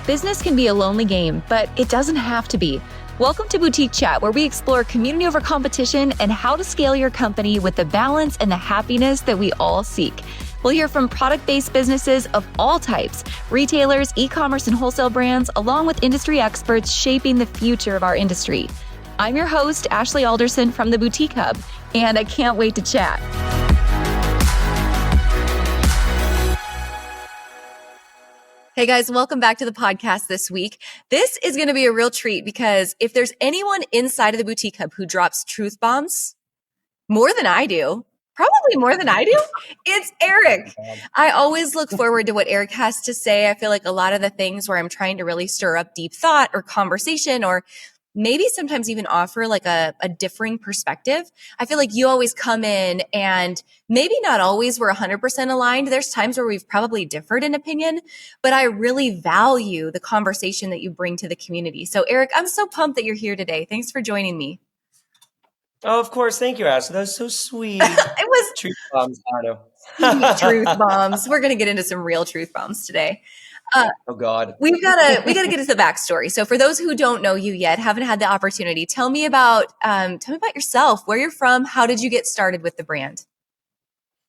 Business can be a lonely game, but it doesn't have to be. Welcome to Boutique Chat, where we explore community over competition and how to scale your company with the balance and the happiness that we all seek. We'll hear from product-based businesses of all types, retailers, e-commerce and wholesale brands, along with industry experts shaping the future of our industry. I'm your host, Ashley Alderson from the Boutique Hub, and I can't wait to chat. Hey guys, welcome back to the podcast this week. This is going to be a real treat because if there's anyone inside of the Boutique Hub who drops truth bombs more than I do, probably more than I do, it's Eric. I always look forward to what Eric has to say. I feel like a lot of the things where I'm trying to really stir up deep thought or conversation or maybe sometimes even offer like a differing perspective. I feel like you always come in and maybe not always we're 100% aligned. There's times where we've probably differed in opinion, but I really value the conversation that you bring to the community. So Eric, I'm so pumped that you're here today. Thanks for joining me. Oh, of course. Thank you, Ashley. That was so sweet. It was truth bombs, Otto. sweet truth bombs. We're going to get into some real truth bombs today. Oh God. We gotta get into the backstory. So for those who don't know you yet, haven't had the opportunity, tell me about yourself, where you're from, how did you get started with the brand?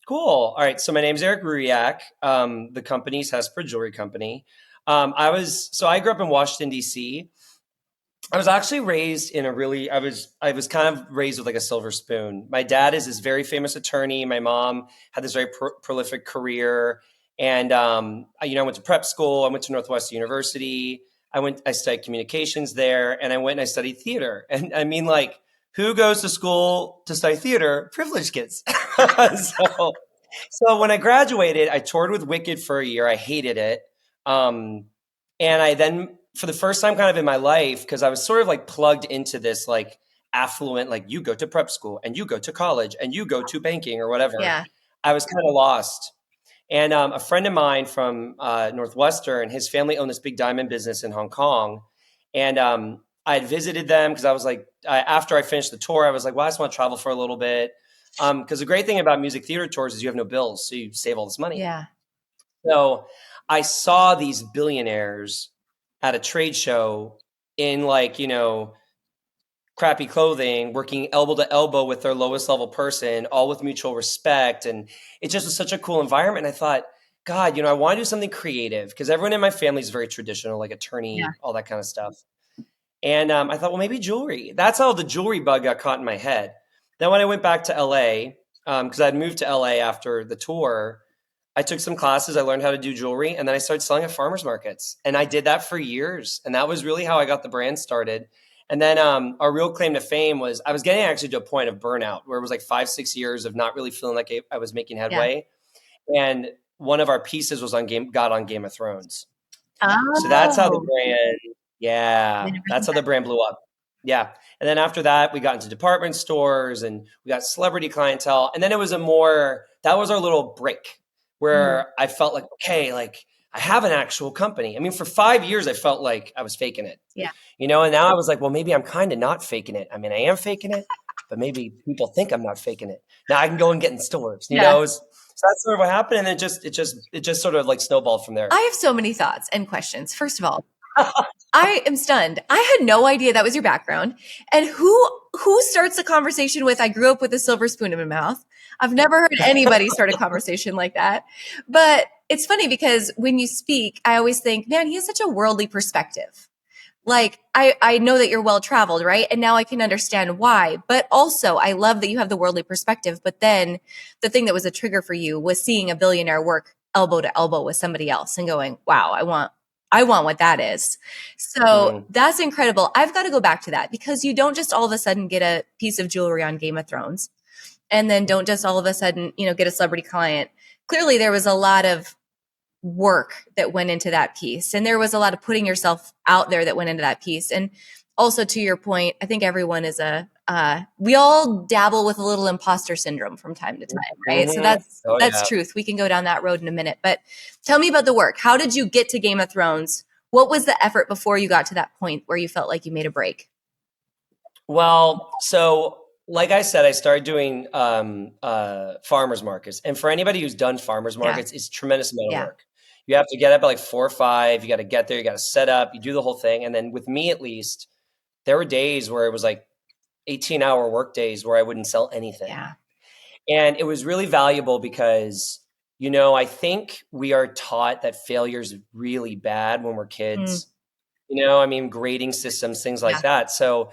Cool. All right. So my name's Eric Ruyak. The company's Hespera Jewelry Company. I grew up in Washington, D.C. I was actually raised in I was kind of raised with like a silver spoon. My dad is this very famous attorney. My mom had this very prolific career. And, I went to prep school. I went to Northwestern University. I studied communications there, and I went and I studied theater. And I mean, like, who goes to school to study theater? Privileged kids. So when I graduated, I toured with Wicked for a year. I hated it. And I then, for the first time kind of in my life, because I was sort of like plugged into this like affluent, like you go to prep school and you go to college and you go to banking or whatever. Yeah. I was kind of lost. And a friend of mine from Northwestern, his family owned this big diamond business in Hong Kong. And I had visited them because I was like, after I finished the tour, I was like, well, I just want to travel for a little bit. Because the great thing about music theater tours is you have no bills. So you save all this money. Yeah. So I saw these billionaires at a trade show in like, crappy clothing, working elbow to elbow with their lowest level person, all with mutual respect. And it just was such a cool environment. And I thought, God, I want to do something creative because everyone in my family is very traditional, like attorney, all that kind of stuff. And I thought, well, maybe jewelry. That's how the jewelry bug got caught in my head. Then when I went back to LA, because I'd moved to LA after the tour, I took some classes. I learned how to do jewelry. And then I started selling at farmers markets. And I did that for years. And that was really how I got the brand started. And then our real claim to fame was I was getting actually to a point of burnout where it was like 5-6 years of not really feeling like I was making headway. Yeah. And one of our pieces was got on Game of Thrones. Oh. So that's how the brand, that's how the brand blew up. Yeah. And then after that, we got into department stores and we got celebrity clientele. And then it was that was our little break where I felt like, okay, like I have an actual company. I mean, for 5 years, I felt like I was faking it. Yeah. And now I was like, well, maybe I'm kind of not faking it. I mean, I am faking it, but maybe people think I'm not faking it. Now I can go and get in stores, So that's sort of what happened. And it just sort of like snowballed from there. I have so many thoughts and questions. First of all, I am stunned. I had no idea that was your background. And who starts a conversation with, I grew up with a silver spoon in my mouth. I've never heard anybody start a conversation like that. But it's funny because when you speak, I always think, man, he has such a worldly perspective. Like, I know that you're well-traveled, right? And now I can understand why. But also, I love that you have the worldly perspective. But then the thing that was a trigger for you was seeing a billionaire work elbow to elbow with somebody else and going, wow, I want what that is. So that's incredible. I've got to go back to that because you don't just all of a sudden get a piece of jewelry on Game of Thrones and then don't just all of a sudden, get a celebrity client. Clearly there was a lot of work that went into that piece. And there was a lot of putting yourself out there that went into that piece. And also to your point, I think everyone is we all dabble with a little imposter syndrome from time to time, right? So that's truth. We can go down that road in a minute, but tell me about the work. How did you get to Game of Thrones? What was the effort before you got to that point where you felt like you made a break? Well, so like I said, I started doing farmers markets. And for anybody who's done farmers markets, it's a tremendous amount of work. You have to get up at like 4 or 5. You got to get there. You got to set up. You do the whole thing. And then with me, at least, there were days where it was like 18-hour work days where I wouldn't sell anything. Yeah. And it was really valuable because, I think we are taught that failure is really bad when we're kids. Grading systems, things like that. So,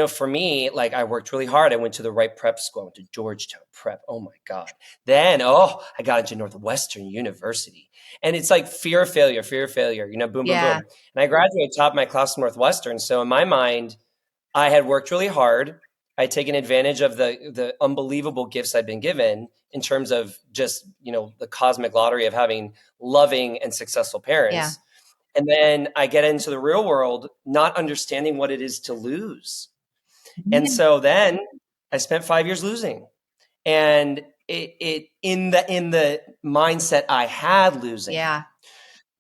for me, like I worked really hard. I went to the right prep school. I went to Georgetown Prep. Oh my God. Then, I got into Northwestern University. And it's like fear of failure, boom, boom, boom. And I graduated top of my class from Northwestern. So in my mind, I had worked really hard. I'd taken advantage of the unbelievable gifts I'd been given in terms of just, the cosmic lottery of having loving and successful parents. Yeah. And then I get into the real world, not understanding what it is to lose. And so then I spent 5 years losing. And it in the mindset I had losing. Yeah.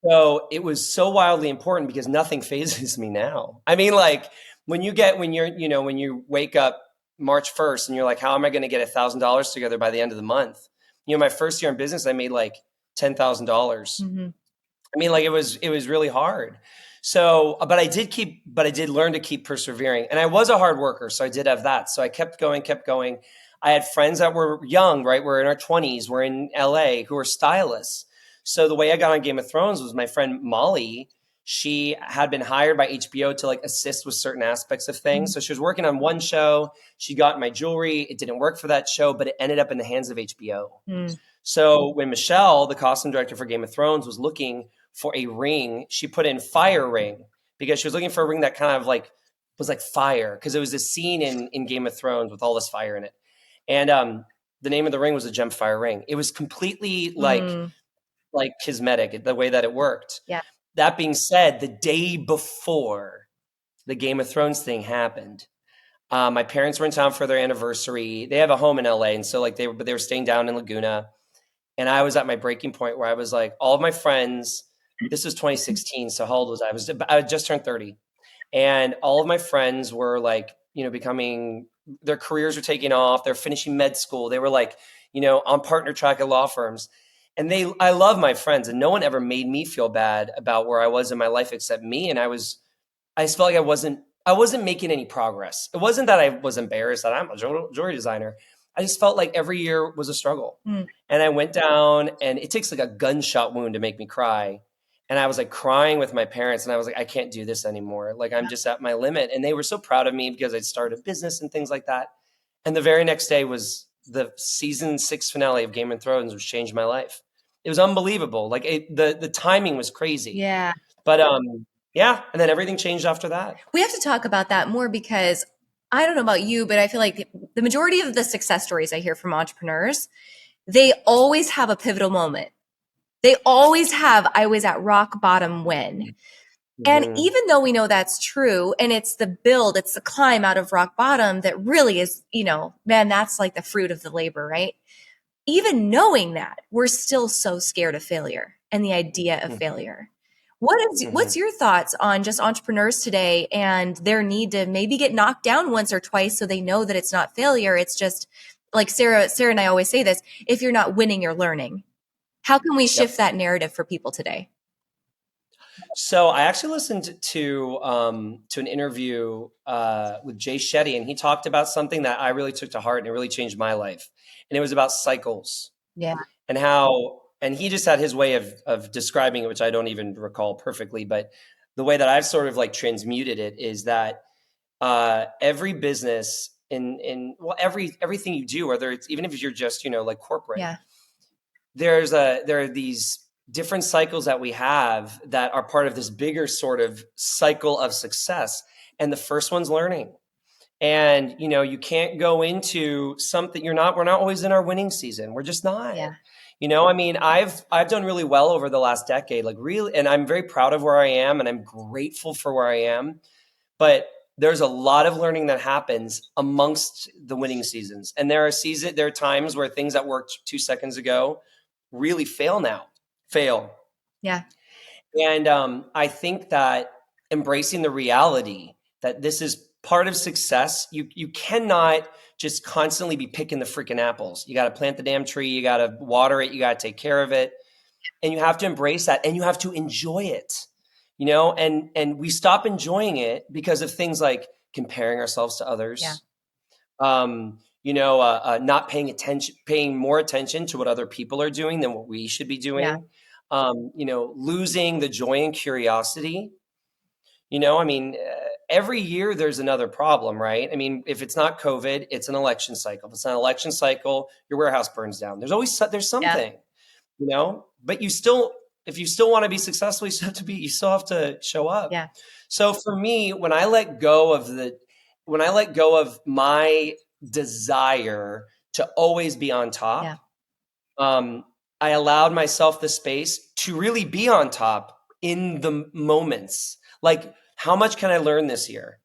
So it was so wildly important because nothing phases me now. I mean, like when you wake up March 1st and you're like, how am I going to get $1,000 together by the end of the month? My first year in business, I made like $10,000. Mm-hmm. I mean, like it was really hard. So, but I did learn to keep persevering, and I was a hard worker. So I did have that. So I kept going. I had friends that were young, right? We're in our 20s. We're in LA who were stylists. So the way I got on Game of Thrones was my friend Molly. She had been hired by HBO to like assist with certain aspects of things. Mm-hmm. So she was working on one show. She got my jewelry. It didn't work for that show, but it ended up in the hands of HBO. Mm-hmm. So when Michelle, the costume director for Game of Thrones, was looking for a ring, she put in fire ring because she was looking for a ring that kind of like was like fire, because it was this scene in Game of Thrones with all this fire in it. And the name of the ring was a Gemfire ring. It was completely like cosmetic, the way that it worked. Yeah. That being said, the day before the Game of Thrones thing happened, my parents were in town for their anniversary. They have a home in LA. And so like they were staying down in Laguna. And I was at my breaking point where I was like, all of my friends, this was 2016. So how old was I? I had just turned 30. And all of my friends were like, becoming, their careers were taking off. They're finishing med school. They were like, on partner track at law firms. And I love my friends, and no one ever made me feel bad about where I was in my life except me. And I just felt like I wasn't making any progress. It wasn't that I was embarrassed that I'm a jewelry designer. I just felt like every year was a struggle. And I went down, and it takes like a gunshot wound to make me cry. And I was like crying with my parents, and I was like, I can't do this anymore. Like I'm just at my limit. And they were so proud of me because I'd started a business and things like that. And the very next day was the season 6 finale of Game of Thrones, which changed my life. It was unbelievable. Like the timing was crazy. Yeah. But yeah. And then everything changed after that. We have to talk about that more because I don't know about you, but I feel like the majority of the success stories I hear from entrepreneurs, they always have a pivotal moment. They always have, I was at rock bottom when. And even though we know that's true, and it's the build, it's the climb out of rock bottom that really is, man, that's like the fruit of the labor, right? Even knowing that, we're still so scared of failure and the idea of failure. What's your thoughts on just entrepreneurs today and their need to maybe get knocked down once or twice so they know that it's not failure? It's just like Sarah and I always say this, if you're not winning, you're learning. How can we shift that narrative for people today? So I actually listened to an interview with Jay Shetty, and he talked about something that I really took to heart, and it really changed my life. And it was about cycles. Yeah. And he just had his way of describing it, which I don't even recall perfectly, but the way that I've sort of like transmuted it is that every business everything you do, whether it's even if you're just, like corporate, there are these different cycles that we have that are part of this bigger sort of cycle of success. And the first one's learning. And, you can't go into something we're not always in our winning season. We're just not. Yeah. I've done really well over the last decade, like really, and I'm very proud of where I am, and I'm grateful for where I am. But there's a lot of learning that happens amongst the winning seasons. And there are times where things that worked 2 seconds ago really fail. Yeah. And I think that embracing the reality that this is part of success, you cannot just constantly be picking the freaking apples. You got to plant the damn tree. You got to water it. You got to take care of it. and you have to embrace that, and you have to enjoy it, you know, and we stop enjoying it because of things like comparing ourselves to others, not paying more attention to what other people are doing than what we should be doing, losing the joy and curiosity. Every year there's another problem, right? I mean, if it's not COVID, it's an election cycle. If it's not an election cycle, your warehouse burns down. There's something, but if you still want to be successful, you still have to show up. Yeah. So for me, when I let go of my desire to always be on top, I allowed myself the space to really be on top in the moments. Like, how much can I learn this year?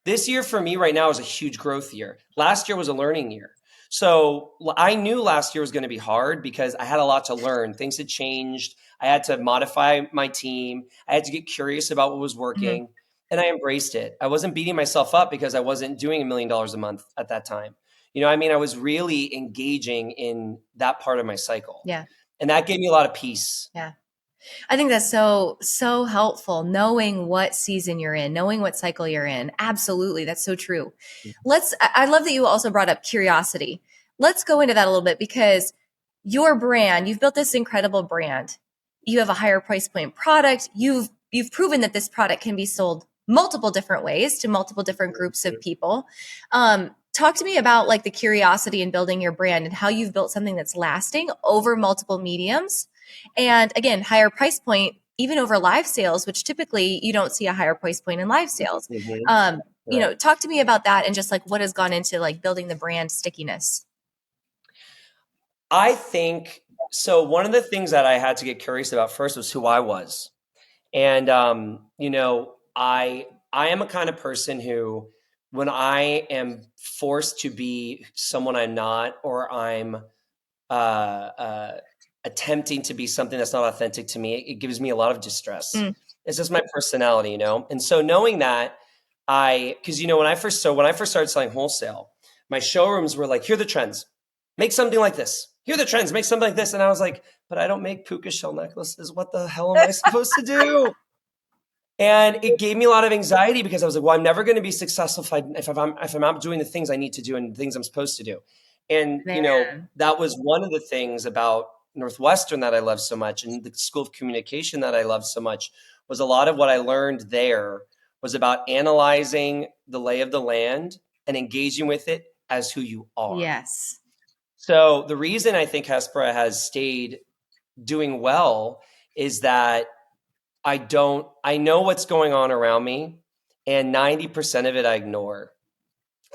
This year for me right now is a huge growth year. Last year was a learning year. So I knew last year was going to be hard because I had a lot to learn. Things had changed. I had to modify my team. I had to get curious about what was working, and I embraced it. I wasn't beating myself up because I wasn't doing $1 million a month at that time. I was really engaging in that part of my cycle. Yeah. And that gave me a lot of peace. Yeah. I think that's so helpful, knowing what season you're in, knowing what cycle you're in. Absolutely. That's so true. I love that you also brought up curiosity. Let's go into that a little bit, because your brand, you've built this incredible brand. You have a higher price point product. You've proven that this product can be sold multiple different ways to multiple different groups of people. Talk to me about like the curiosity in building your brand and how you've built something that's lasting over multiple mediums. And again, higher price point, even over live sales, which typically you don't see a higher price point in live sales. Talk to me about that and just like what has gone into like building the brand stickiness. I think so. One of the things that I had to get curious about first was who I was. And, I am a kind of person who, when I am forced to be someone I'm not, or I'm attempting to be something that's not authentic to me, it gives me a lot of distress. It's just my personality, And so knowing that, because when I first started selling wholesale, my showrooms were like, here are the trends, make something like this. Here are the trends, make something like this. And I was like, but I don't make puka shell necklaces. What the hell am I supposed to do? And it gave me a lot of anxiety because I was like, well, I'm never going to be successful if I'm not doing the things I need to do and the things I'm supposed to do. And, that was one of the things about Northwestern that I love so much, and the School of Communication that I love so much, was a lot of what I learned there was about analyzing the lay of the land and engaging with it as who you are. Yes. So the reason I think Hespera has stayed doing well is that I know what's going on around me, and 90% of it I ignore.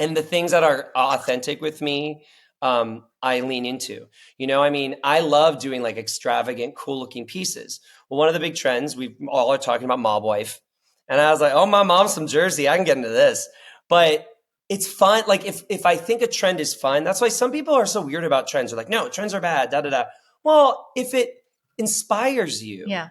And the things that are authentic with me, I lean into. I love doing like extravagant, cool looking pieces. Well, one of the big trends, we all are talking about mob wife. And I was like, oh, my mom's from Jersey, I can get into this. But it's fun. Like if I think a trend is fun, that's why some people are so weird about trends. They're like, no, trends are bad, da, da, da. Well, if it inspires you. Yeah.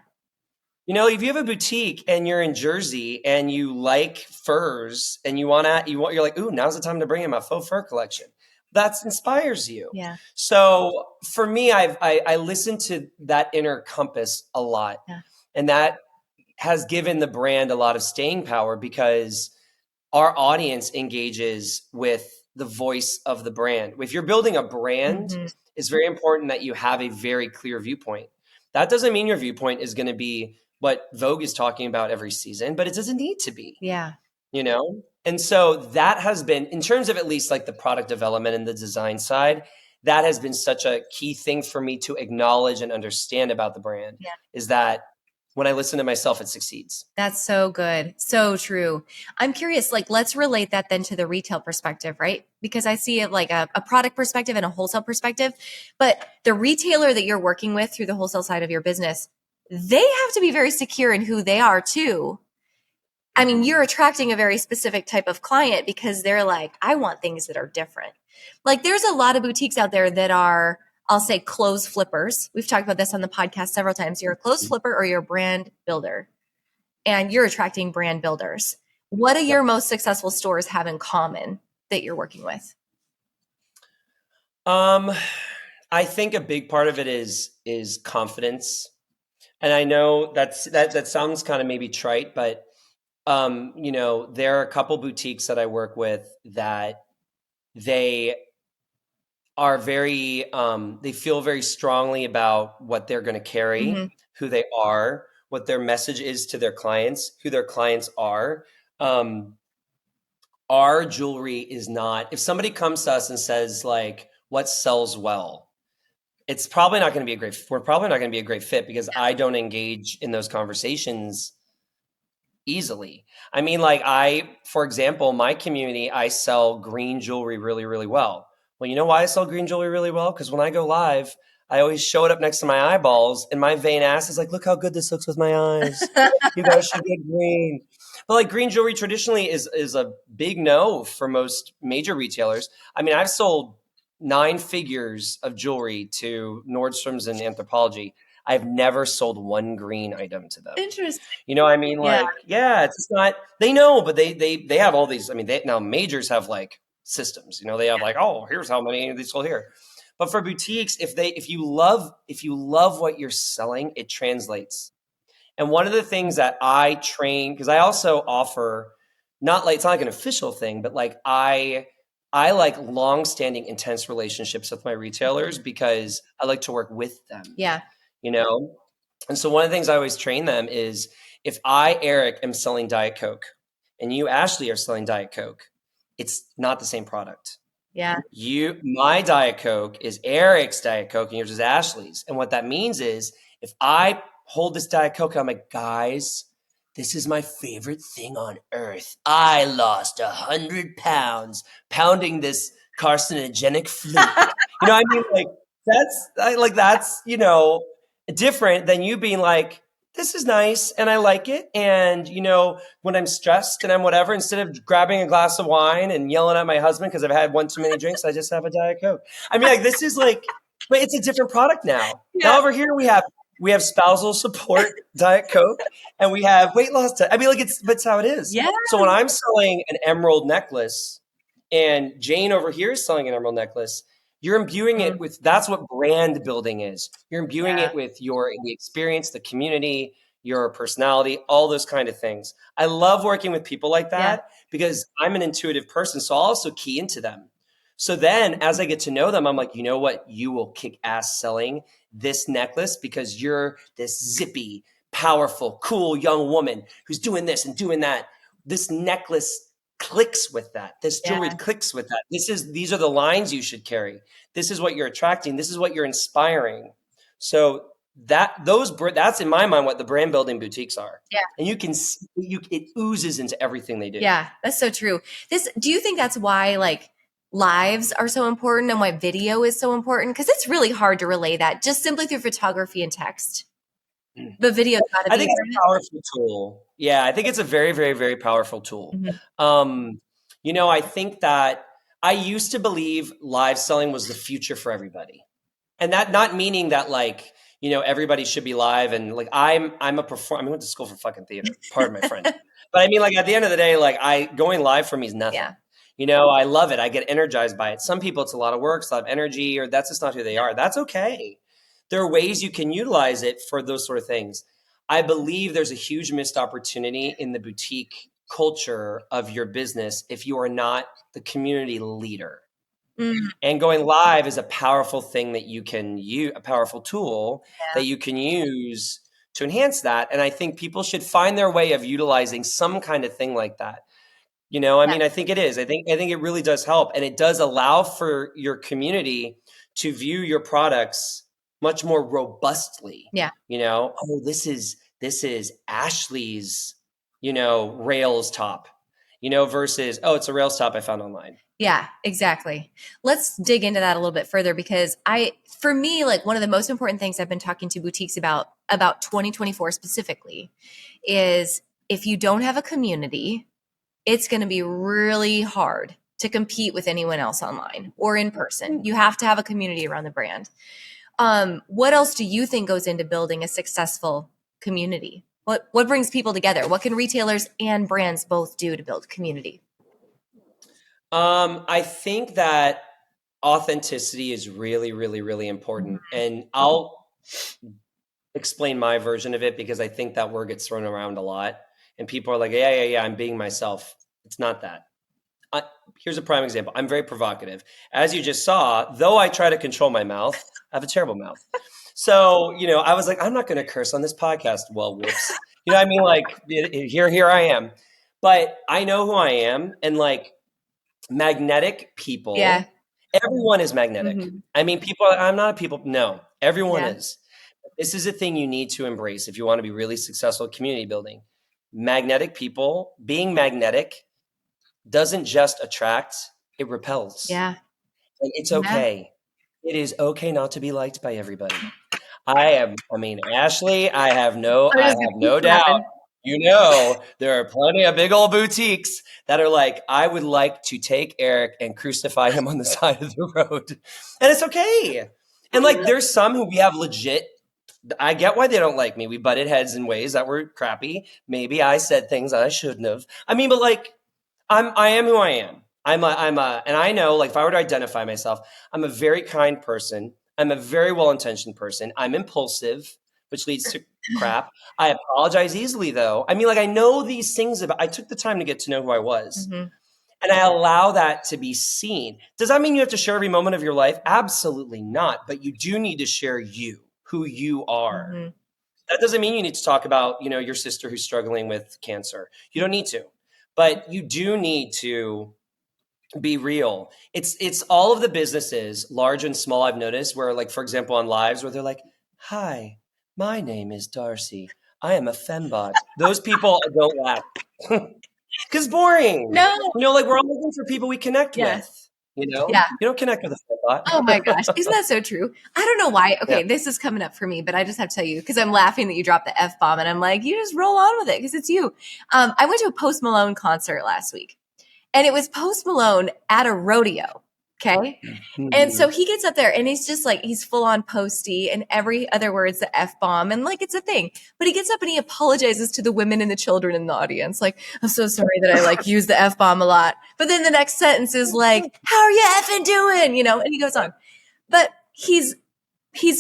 If you have a boutique and you're in Jersey and you like furs and you're like, ooh, now's the time to bring in my faux fur collection. That inspires you. Yeah. So for me, I listen to that inner compass a lot. Yeah. And that has given the brand a lot of staying power because our audience engages with the voice of the brand. If you're building a brand, it's very important that you have a very clear viewpoint. That doesn't mean your viewpoint is going to be what Vogue is talking about every season, but it doesn't need to be. Yeah. And so that has been, in terms of at least like the product development and the design side, that has been such a key thing for me to acknowledge and understand about the brand, is that when I listen to myself, it succeeds. That's so good. So true. I'm curious, like, let's relate that then to the retail perspective, right? Because I see it like a product perspective and a wholesale perspective, but the retailer that you're working with through the wholesale side of your business, they have to be very secure in who they are too. I mean, you're attracting a very specific type of client because they're like, I want things that are different. Like there's a lot of boutiques out there that are, I'll say, clothes flippers. We've talked about this on the podcast several times. You're a clothes flipper or you're a brand builder, and you're attracting brand builders. What do your most successful stores have in common that you're working with? I think a big part of it is confidence. And I know that sounds kind of maybe trite, but there are a couple boutiques that I work with that they are very they feel very strongly about what they're going to carry, Mm-hmm. who they are, what their message is to their clients, who their clients are. Um, our jewelry is not, if somebody comes to us and says like what sells well, it's probably not going to be a great, we're probably not going to be a great fit because I don't engage in those conversations easily. I mean, like for example, my community, I sell green jewelry really, really well. Well, you know why I sell green jewelry really well? Because when I go live, I always show it up next to my eyeballs, and my vain ass is like, "Look how good this looks with my eyes. You guys should get green." But like green jewelry traditionally is a big no for most major retailers. I mean, I've sold 9 figures of jewelry to Nordstrom's and Anthropology. I've never sold one green item to them. Interesting. You know what I mean? Yeah. Like, yeah, it's just not, they know, but they have all these, I mean, now majors have like systems, they have like, oh, here's how many they sold here. But for boutiques, if you love what you're selling, it translates. And one of the things that I train, because I also offer, not like, it's not like an official thing, but like I like long-standing intense relationships with my retailers because I like to work with them, Yeah. you know? And so one of the things I always train them is if I, Eric, am selling Diet Coke and you, Ashley, are selling Diet Coke, it's not the same product. Yeah. My Diet Coke is Eric's Diet Coke and yours is Ashley's. And what that means is if I hold this Diet Coke, I'm like, guys, this is my favorite thing on earth. I lost 100 pounds pounding this carcinogenic fluid. I mean, like that's different than you being like, this is nice and I like it. And, when I'm stressed and I'm whatever, instead of grabbing a glass of wine and yelling at my husband because I've had one too many drinks, I just have a Diet Coke. I mean, like, this is like, but it's a different product now. Yeah. Now over here we have spousal support Diet Coke and we have weight loss. I mean, like that's how it is. Yeah. So when I'm selling an emerald necklace and Jane over here is selling an emerald necklace, you're imbuing it with, that's what brand building is. You're imbuing Yeah. it with the experience, the community, your personality, all those kind of things. I love working with people like Yeah. that because I'm an intuitive person. So I'll also key into them. So then as I get to know them, I'm like, you know what? You will kick ass selling this necklace because you're this zippy, powerful, cool young woman who's doing this and doing that. This necklace clicks with that. This jewelry Yeah. clicks with that. These are the lines you should carry. This is what you're attracting. This is what you're inspiring. So that's in my mind what the brand building boutiques are. Yeah. And you can see, it oozes into everything they do. Yeah, that's so true. Do you think that's why like lives are so important and why video is so important? Because it's really hard to relay that just simply through photography and text. The video's got to I be think it's a powerful tool. Yeah, I think it's a very, very, very powerful tool. Mhm. I think that I used to believe live selling was the future for everybody. And that not meaning that like, everybody should be live and like I'm a performer. I went to school for fucking theater. Pardon my French. But I mean, like at the end of the day, like going live for me is nothing. Yeah. I love it. I get energized by it. Some people it's a lot of work, it's a lot of energy, or that's just not who they are. That's okay. There are ways you can utilize it for those sort of things. I believe there's a huge missed opportunity in the boutique culture of your business if you are not the community leader. Mm, And going live is a powerful thing that you can use, a powerful tool yeah. that you can use to enhance that. And I think people should find their way of utilizing some kind of thing like that. I mean, I think it is. I think it really does help. And it does allow for your community to view your products much more robustly. Yeah. Oh, this is Ashley's, Rails top, versus, oh, it's a Rails top I found online. Yeah, exactly. Let's dig into that a little bit further because for me, like one of the most important things I've been talking to boutiques about 2024 specifically is if you don't have a community, it's going to be really hard to compete with anyone else online or in person. You have to have a community around the brand. What else do you think goes into building a successful community? What brings people together? What can retailers and brands both do to build community? I think that authenticity is really, really, really important. And explain my version of it because I think that word gets thrown around a lot. And people are like, yeah, I'm being myself. It's not that. Here's a prime example. I'm very provocative. As you just saw, though I try to control my mouth, I have a terrible mouth. So, I was like, I'm not going to curse on this podcast. Well, whoops. I mean? Like, here I am. But I know who I am. And like magnetic people, everyone is magnetic. Mm-hmm. I mean, I'm not a people. No, everyone Yeah. is. This is a thing you need to embrace if you want to be really successful at community building. Magnetic people, being magnetic doesn't just attract, it repels. Yeah. And it's okay. It is okay not to be liked by everybody. Ashley, I have no doubt. There are plenty of big old boutiques that are like, I would like to take Eric and crucify him on the side of the road. And it's okay. And like, there's some who we have legit, I get why they don't like me. We butted heads in ways that were crappy. Maybe I said things I shouldn't have. But like, I am who I am. And I know, like, if I were to identify myself, I'm a very kind person. I'm a very well-intentioned person. I'm impulsive, which leads to crap. I apologize easily, though. I know these things I took the time to get to know who I was. Mm-hmm. And I allow that to be seen. Does that mean you have to share every moment of your life? Absolutely not. But you do need to share who you are. Mm-hmm. That doesn't mean you need to talk about, your sister who's struggling with cancer. You don't need to. But you do need to be real. It's all of the businesses, large and small, I've noticed, where, like, for example, on lives where they're like, hi, my name is Darcy. I am a fembot. Those people don't laugh. Because boring. No. Like, we're all looking for people we connect with. Yeah. You don't connect with a fembot. Oh my gosh. Isn't that so true? I don't know why. Okay, This is coming up for me, but I just have to tell you, because I'm laughing that you dropped the F-bomb, and I'm like, you just roll on with it because it's you. I went to a Post Malone concert last week, and it was Post Malone at a rodeo. Okay. Mm-hmm. And so he gets up there and he's just like, he's full on posty, and every other word's the F-bomb, and like, it's a thing. But he gets up and he apologizes to the women and the children in the audience. Like, I'm so sorry that I like use the F-bomb a lot. But then the next sentence is like, how are you effing doing? And he goes on. But he's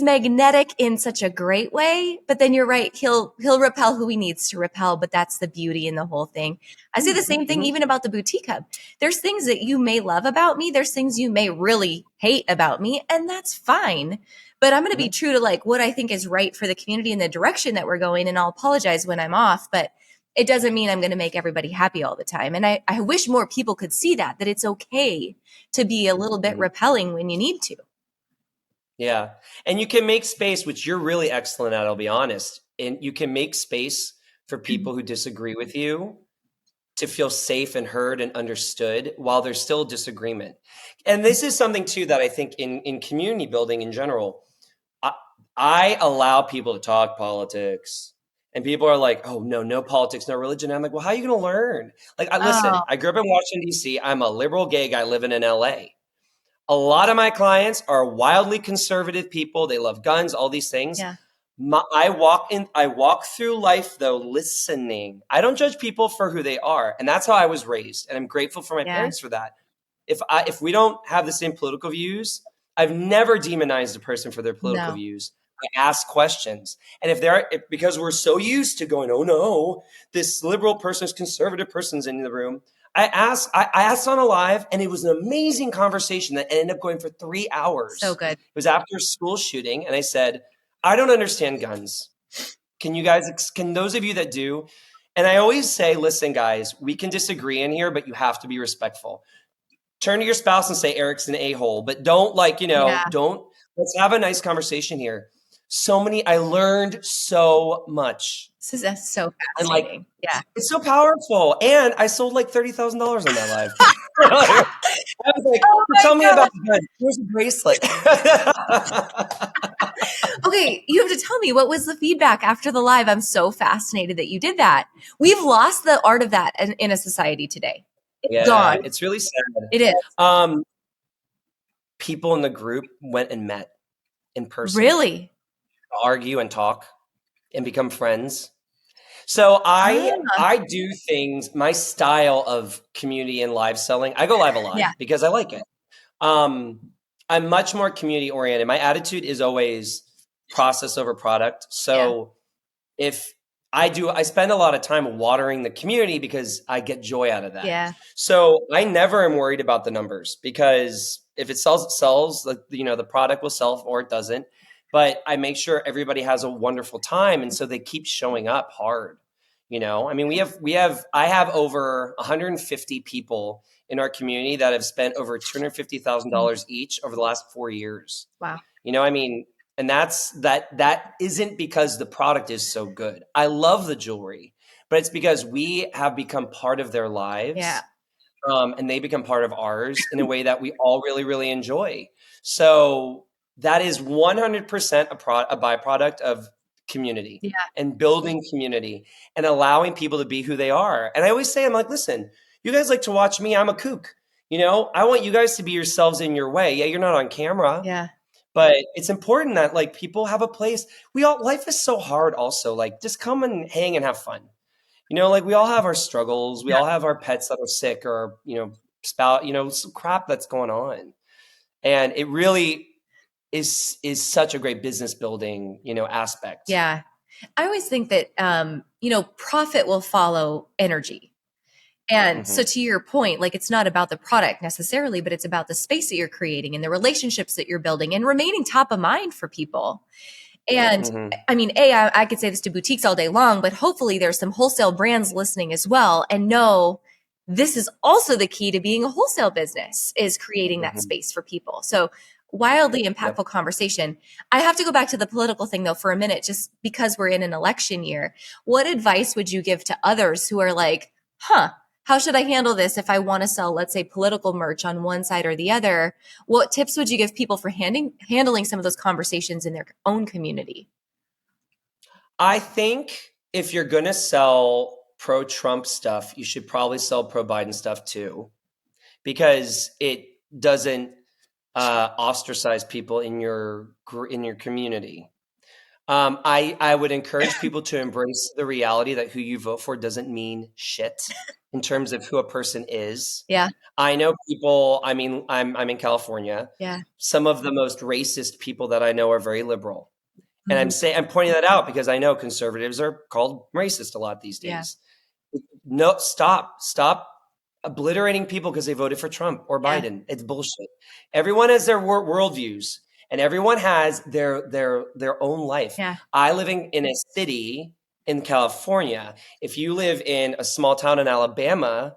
magnetic in such a great way, but then you're right. He'll repel who he needs to repel, but that's the beauty in the whole thing. I say the same thing even about the boutique hub. There's things that you may love about me. There's things you may really hate about me, and that's fine. But I'm going to be true to like what I think is right for the community and the direction that we're going. And I'll apologize when I'm off, but it doesn't mean I'm going to make everybody happy all the time. And I wish more people could see that it's okay to be a little bit repelling when you need to. Yeah. And you can make space, which you're really excellent at, I'll be honest. And you can make space for people who disagree with you to feel safe and heard and understood while there's still disagreement. And this is something too that I think in community building in general, I allow people to talk politics. And people are like, oh, no politics, no religion. I'm like, well, how are you going to learn? Like, listen, I grew up in Washington, D.C. I'm a liberal gay guy living in L.A. A lot of my clients are wildly conservative people. They love guns, all these things. Yeah. I walk through life, though, listening. I don't judge people for who they are. And that's how I was raised. And I'm grateful for my parents for that. If we don't have the same political views, I've never demonized a person for their political views. I ask questions. And because we're so used to going, oh no, this liberal person, conservative person's in the room. I asked on a live, and it was an amazing conversation that ended up going for 3 hours. So good. It was after a school shooting. And I said, I don't understand guns. Can those of you that do? And I always say, listen, guys, we can disagree in here, but you have to be respectful. Turn to your spouse and say, Eric's an a-hole, but don't let's have a nice conversation here. I learned so much. That's so fascinating. It's so powerful. And I sold like $30,000 on that live. I was like, tell me about the gun. Here's a bracelet. Okay, you have to tell me, what was the feedback after the live? I'm so fascinated that you did that. We've lost the art of that in a society today. It's gone. It's really sad. It is. People in the group went and met in person. Really? Argue and talk and become friends. So I do things, my style of community and live selling, I go live a lot because I like it. I'm much more community oriented. My attitude is always, process over product. Yeah. So if I spend a lot of time watering the community because I get joy out of that. Yeah. So I never am worried about the numbers, because if it sells, it sells. Like, the product will sell or it doesn't. But I make sure everybody has a wonderful time, and so they keep showing up hard. I mean, I have over 150 people in our community that have spent over $250,000 each over the last 4 years. Wow. I mean, and that isn't because the product is so good. I love the jewelry, but it's because we have become part of their lives. Yeah. And they become part of ours in a way that we all really, really enjoy. So that is 100% a byproduct of community and building community and allowing people to be who they are. And I always say, I'm like, listen, you guys like to watch me. I'm a kook. I want you guys to be yourselves in your way. Yeah, you're not on camera. Yeah. But it's important that like people have a place. Life is so hard also. Like, just come and hang and have fun. Like, we all have our struggles. We all have our pets that are sick, or, spout, some crap that's going on. And it really is such a great business building, aspect. Yeah. I always think that, profit will follow energy. And so to your point, like, it's not about the product necessarily, but it's about the space that you're creating and the relationships that you're building and remaining top of mind for people. And I mean, I could say this to boutiques all day long, but hopefully there's some wholesale brands listening as well, and know this is also the key to being a wholesale business, is creating that space for people. So wildly impactful conversation. I have to go back to the political thing though for a minute, just because we're in an election year. What advice would you give to others who are like, how should I handle this if I want to sell, let's say, political merch on one side or the other? What tips would you give people for handling some of those conversations in their own community? I think if you're going to sell pro-Trump stuff, you should probably sell pro-Biden stuff too, because it doesn't ostracize people in your community. I would encourage people to embrace the reality that who you vote for doesn't mean shit in terms of who a person is. Yeah. I know people, I mean, I'm in California. Yeah. Some of the most racist people that I know are very liberal. And I'm pointing that out because I know conservatives are called racist a lot these days. Yeah. No, stop obliterating people because they voted for Trump or Biden. It's bullshit. Everyone has their worldviews. And everyone has their own life. Yeah. I live in a city in California. If you live in a small town in Alabama,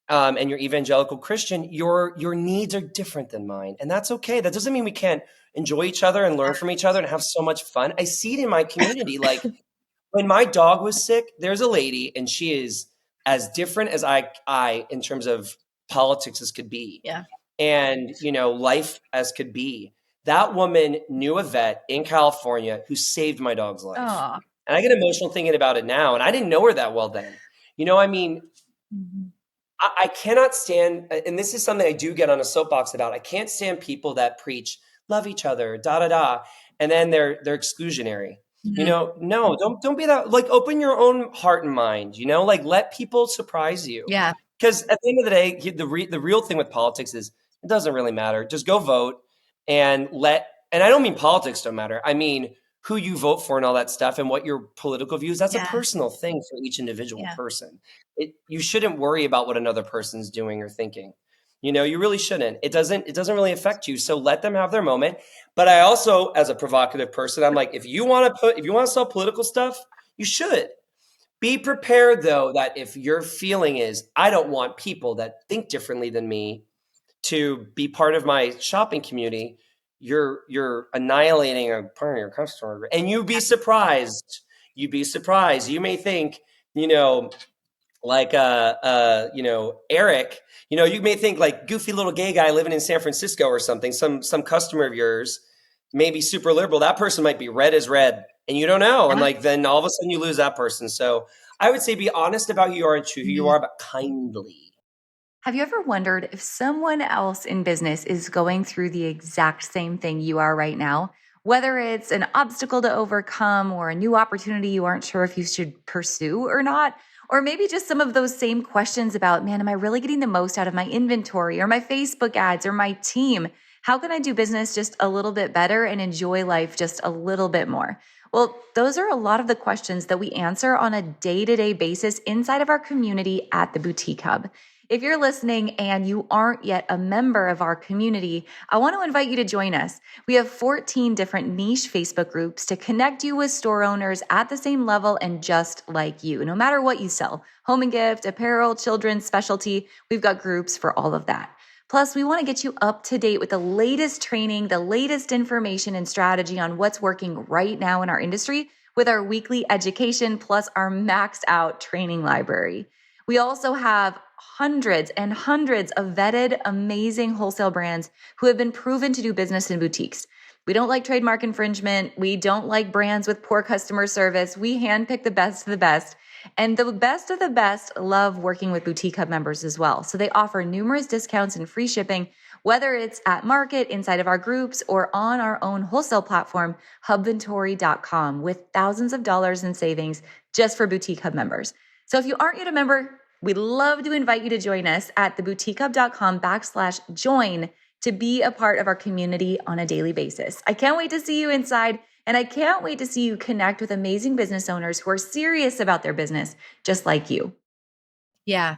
and you're evangelical Christian, your needs are different than mine, and that's okay. That doesn't mean we can't enjoy each other and learn from each other and have so much fun. I see it in my community. Like, when my dog was sick, there's a lady, and she is as different as I in terms of politics as could be. Yeah. And life as could be. That woman knew a vet in California who saved my dog's life. Aww. And I get emotional thinking about it now. And I didn't know her that well then. I mean, I cannot stand, and this is something I do get on a soapbox about, I can't stand people that preach, love each other, and then they're exclusionary. No, don't be that. Like, open your own heart and mind, like, let people surprise you. Yeah. Because at the end of the day, the real thing with politics is it doesn't really matter. Just go vote. And I don't mean politics don't matter. I mean who you vote for and all that stuff and what your political views. That's a personal thing for each individual person. You shouldn't worry about what another person's doing or thinking. You really shouldn't. It doesn't really affect you. So let them have their moment. But I also, as a provocative person, I'm like, if you want to sell political stuff, you should. Be prepared though that if your feeling is, I don't want people that think differently than me to be part of my shopping community, you're annihilating a part of your customer. And you'd be surprised. You may think, like Eric, you may think like goofy little gay guy living in San Francisco or something, some customer of yours may be super liberal. That person might be red as red, and you don't know. And like, then all of a sudden you lose that person. So I would say be honest about who you are and true who you are, but kindly. Have you ever wondered if someone else in business is going through the exact same thing you are right now? Whether it's an obstacle to overcome or a new opportunity you aren't sure if you should pursue or not, or maybe just some of those same questions about, man, am I really getting the most out of my inventory or my Facebook ads or my team? How can I do business just a little bit better and enjoy life just a little bit more? Well, those are a lot of the questions that we answer on a day-to-day basis inside of our community at the Boutique Hub. If you're listening and you aren't yet a member of our community, I want to invite you to join us. We have 14 different niche Facebook groups to connect you with store owners at the same level and just like you, no matter what you sell. Home and gift, apparel, children's specialty, we've got groups for all of that. Plus, we want to get you up to date with the latest training, the latest information and strategy on what's working right now in our industry with our weekly education plus our maxed out training library. We also have hundreds and hundreds of vetted, amazing wholesale brands who have been proven to do business in boutiques. We don't like trademark infringement. We don't like brands with poor customer service. We handpick the best of the best. And the best of the best love working with Boutique Hub members as well. So they offer numerous discounts and free shipping, whether it's at market, inside of our groups, or on our own wholesale platform, hubventory.com, with thousands of dollars in savings just for Boutique Hub members. So if you aren't yet a member, we'd love to invite you to join us at theboutiquehub.com/join to be a part of our community on a daily basis. I can't wait to see you inside, and I can't wait to see you connect with amazing business owners who are serious about their business, just like you. Yeah.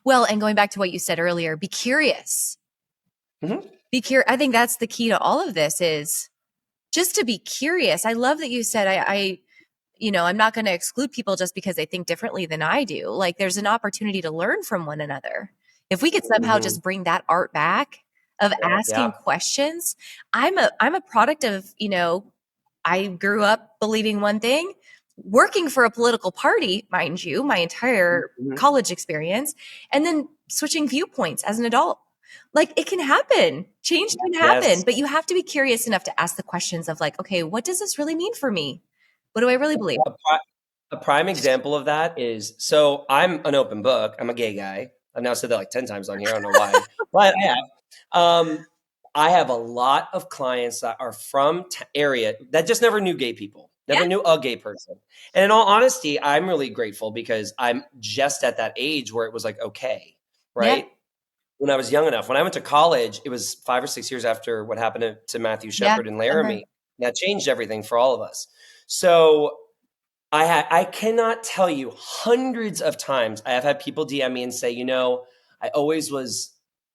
Well, and going back to what you said earlier, be curious. Mm-hmm. Be curious. I think that's the key to all of this, is just to be curious. I love that you said, I'm not going to exclude people just because they think differently than I do. Like, there's an opportunity to learn from one another. If we could somehow just bring that art back of asking questions. I'm a product of, I grew up believing one thing, working for a political party, mind you, my entire college experience, and then switching viewpoints as an adult. Like, it can happen. Change can happen, but you have to be curious enough to ask the questions of like, okay, what does this really mean for me? What do I really believe? A prime example of that is, so I'm an open book. I'm a gay guy. I've now said that like 10 times on here. I don't know why, but I have. I have a lot of clients that are from area that just never knew gay people, never knew a gay person. And in all honesty, I'm really grateful because I'm just at that age where it was like, okay, right? Yeah. When I was young enough, when I went to college, it was 5 or 6 years after what happened to Matthew Shepard and Laramie. That changed everything for all of us. So I cannot tell you, hundreds of times I have had people DM me and say,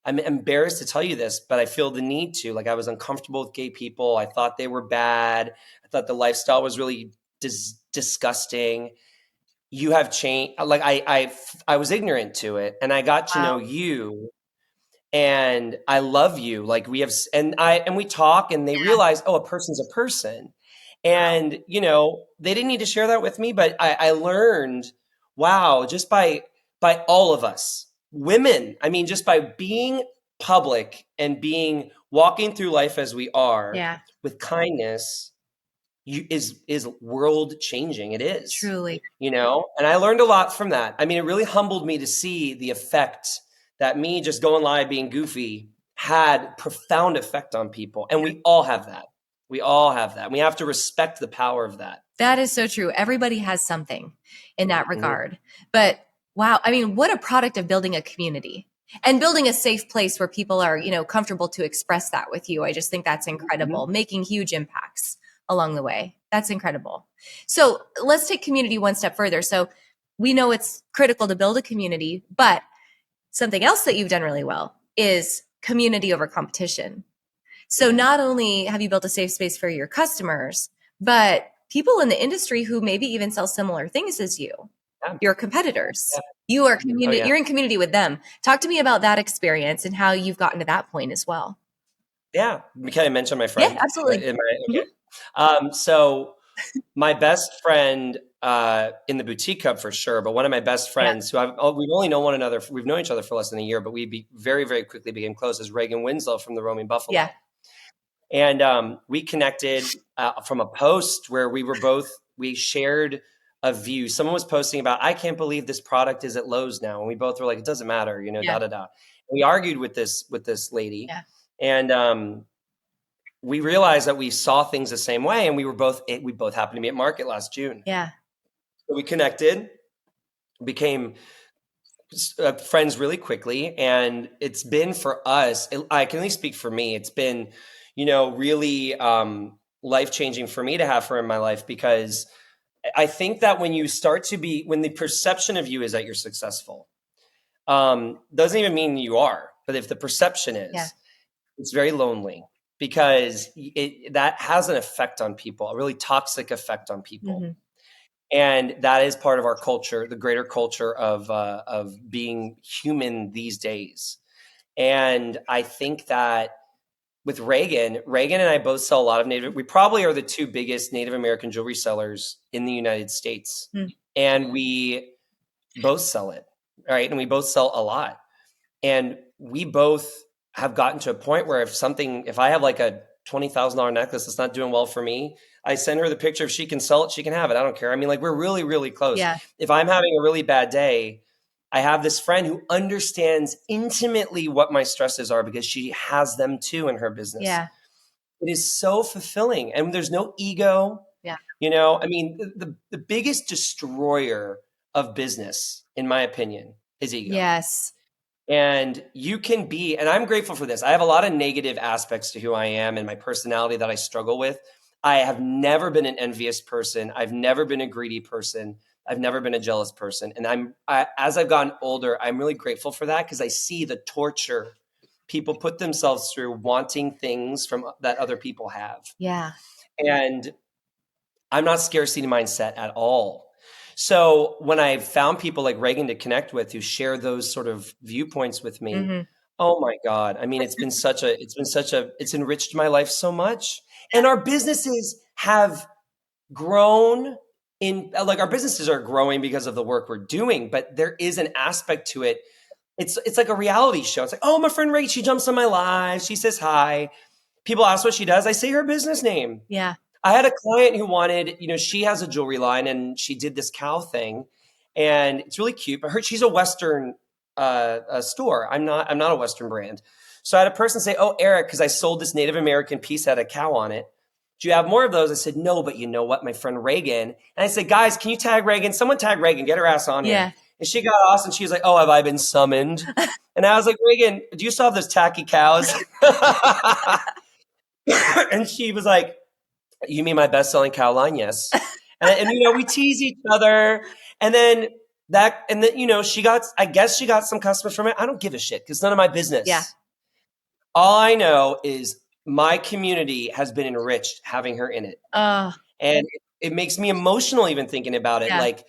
I'm embarrassed to tell you this, but I feel the need to. Like, I was uncomfortable with gay people. I thought they were bad. I thought the lifestyle was really disgusting. You have changed. Like, I was ignorant to it, and I got to know you, and I love you. Like, we talk, and they realize, a person's a person. And, they didn't need to share that with me, but I learned, wow, just by all of us, women, just by being public and walking through life as we are with kindness, is world changing. It is truly, and I learned a lot from that. It really humbled me to see the effect that me just going live being goofy had profound effect on people. And we all have that. We all have that. We have to respect the power of that. That is so true. Everybody has something in that regard. But wow, what a product of building a community and building a safe place where people are, comfortable to express that with you. I just think that's incredible, making huge impacts along the way. That's incredible. So let's take community one step further. So we know it's critical to build a community, but something else that you've done really well is community over competition. So not only have you built a safe space for your customers, but people in the industry who maybe even sell similar things as you, your competitors, you are community, you're in community with them. Talk to me about that experience and how you've gotten to that point as well. Yeah. Can I mention my friend? Yeah, absolutely. So my best friend in the Boutique Hub for sure, but one of my best friends who we've only known one another, we've known each other for less than a year, but we very, very quickly became close, is Reagan Winslow from the Roaming Buffalo. Yeah. And we connected from a post where we shared a view. Someone was posting about, I can't believe this product is at Lowe's now. And we both were like, it doesn't matter, We argued with this lady. Yeah. And we realized that we saw things the same way. And we both happened to be at market last June. Yeah. So we connected, became friends really quickly. And it's been for us, I can only speak for me. It's been, really life-changing for me to have her in my life, because I think that when the perception of you is that you're successful, doesn't even mean you are, but if the perception is, it's very lonely, because that has an effect on people, a really toxic effect on people. Mm-hmm. And that is part of our culture, the greater culture of being human these days. And I think that with Reagan and I both sell a lot of we probably are the two biggest Native American jewelry sellers in the United States. Mm. And we both sell it, right? And we both sell a lot. And we both have gotten to a point where if I have like a $20,000 necklace that's not doing well for me, I send her the picture. If she can sell it, she can have it. I don't care. I mean, like, we're really, really close. Yeah. If I'm having a really bad day, I have this friend who understands intimately what my stresses are, because she has them too in her business. Yeah. It is so fulfilling, and there's no ego. Yeah. I mean, the biggest destroyer of business, in my opinion, is ego. Yes. And and I'm grateful for this. I have a lot of negative aspects to who I am and my personality that I struggle with. I have never been an envious person. I've never been a greedy person. I've never been a jealous person. And as I've gotten older, I'm really grateful for that, because I see the torture people put themselves through wanting things that other people have. Yeah. And I'm not scarcity mindset at all. So when I found people like Reagan to connect with, who share those sort of viewpoints with me, Mm-hmm. oh my God. I mean, it's enriched my life so much. And our businesses have grown our businesses are growing because of the work we're doing, but there is an aspect to it. It's like a reality show. It's like, oh, my friend Reagan, she jumps on my live. She says hi. People ask what she does. I say her business name. Yeah. I had a client who wanted, she has a jewelry line, and she did this cow thing, and it's really cute. But she's a Western store. I'm not a Western brand. So I had a person say, "Oh, Eric, because I sold this Native American piece that had a cow on it. Do you have more of those?" I said, "No, but you know what, my friend Reagan." And I said, "Guys, can you tag Reagan? Someone tag Reagan. Get her ass on Yeah. here." And she got lost, and she was like, "Oh, have I been summoned?" And I was like, "Reagan, do you still have those tacky cows?" And she was like, "You mean my best-selling cow line?" Yes. And we tease each other. And then I guess she got some customers from it. I don't give a shit, because none of my business. Yeah. All I know is my community has been enriched having her in it. And it makes me emotional even thinking about it. Yeah. Like,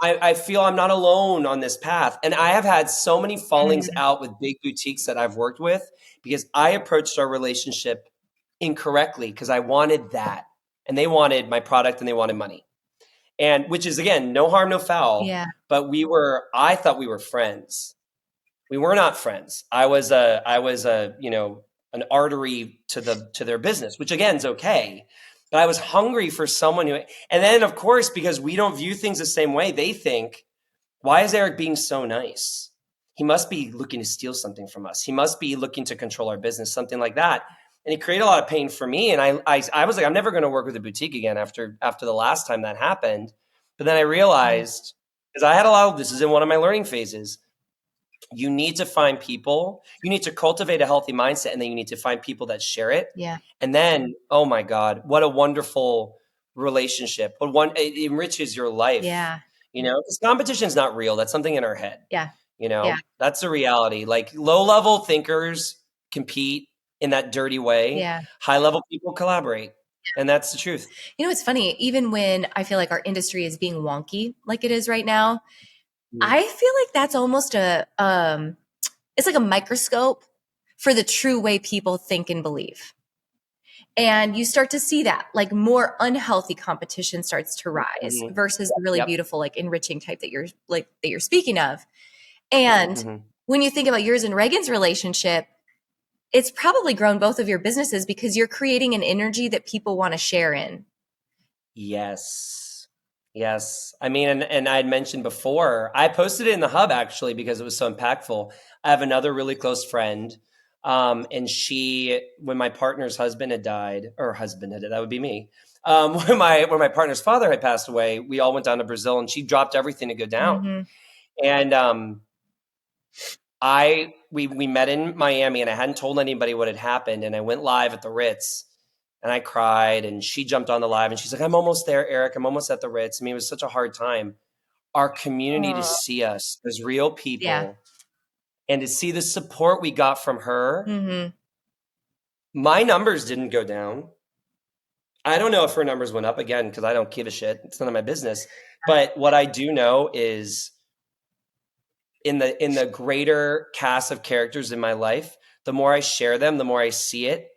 I feel I'm not alone on this path. And I have had so many fallings out with big boutiques that I've worked with, because I approached our relationship incorrectly, because I wanted that. And they wanted my product, and they wanted money. And which is, again, no harm, no foul. Yeah. But I thought we were friends. We were not friends. I was an artery to their business, which again is okay. But I was hungry for someone and then of course, because we don't view things the same way, they think, why is Eric being so nice? He must be looking to steal something from us. He must be looking to control our business, something like that. And it created a lot of pain for me. And I was like, I'm never going to work with a boutique again after the last time that happened. But then I realized, because I had this is in one of my learning phases, you need to find people, you need to cultivate a healthy mindset, and then you need to find people that share it. Yeah. And then, oh my God, what a wonderful relationship. It enriches your life. Yeah. Because competition is not real. That's something in our head. Yeah. That's the reality. Like, low-level thinkers compete in that dirty way. Yeah. High-level people collaborate. And that's the truth. It's funny, even when I feel like our industry is being wonky like it is right now, I feel like that's almost it's like a microscope for the true way people think and believe. And you start to see that, like, more unhealthy competition starts to rise versus the really beautiful, like, enriching type that you're speaking of. And when you think about yours and Reagan's relationship, it's probably grown both of your businesses because you're creating an energy that people want to share in. Yes. I mean, and I had mentioned before, I posted it in the hub actually because it was so impactful. I have another really close friend. And when my partner's husband had died, that would be me. When my partner's father had passed away, we all went down to Brazil, and she dropped everything to go down. And we met in Miami, and I hadn't told anybody what had happened, and I went live at the Ritz, and I cried, and she jumped on the live, and she's like, "I'm almost there, Eric. I'm almost at the Ritz." I mean, it was such a hard time. Our community to see us as real people, and to see the support we got from her. Mm-hmm. My numbers didn't go down. I don't know if her numbers went up again, because I don't give a shit. It's none of my business. But what I do know is, in the greater cast of characters in my life, the more I share them, the more I see it,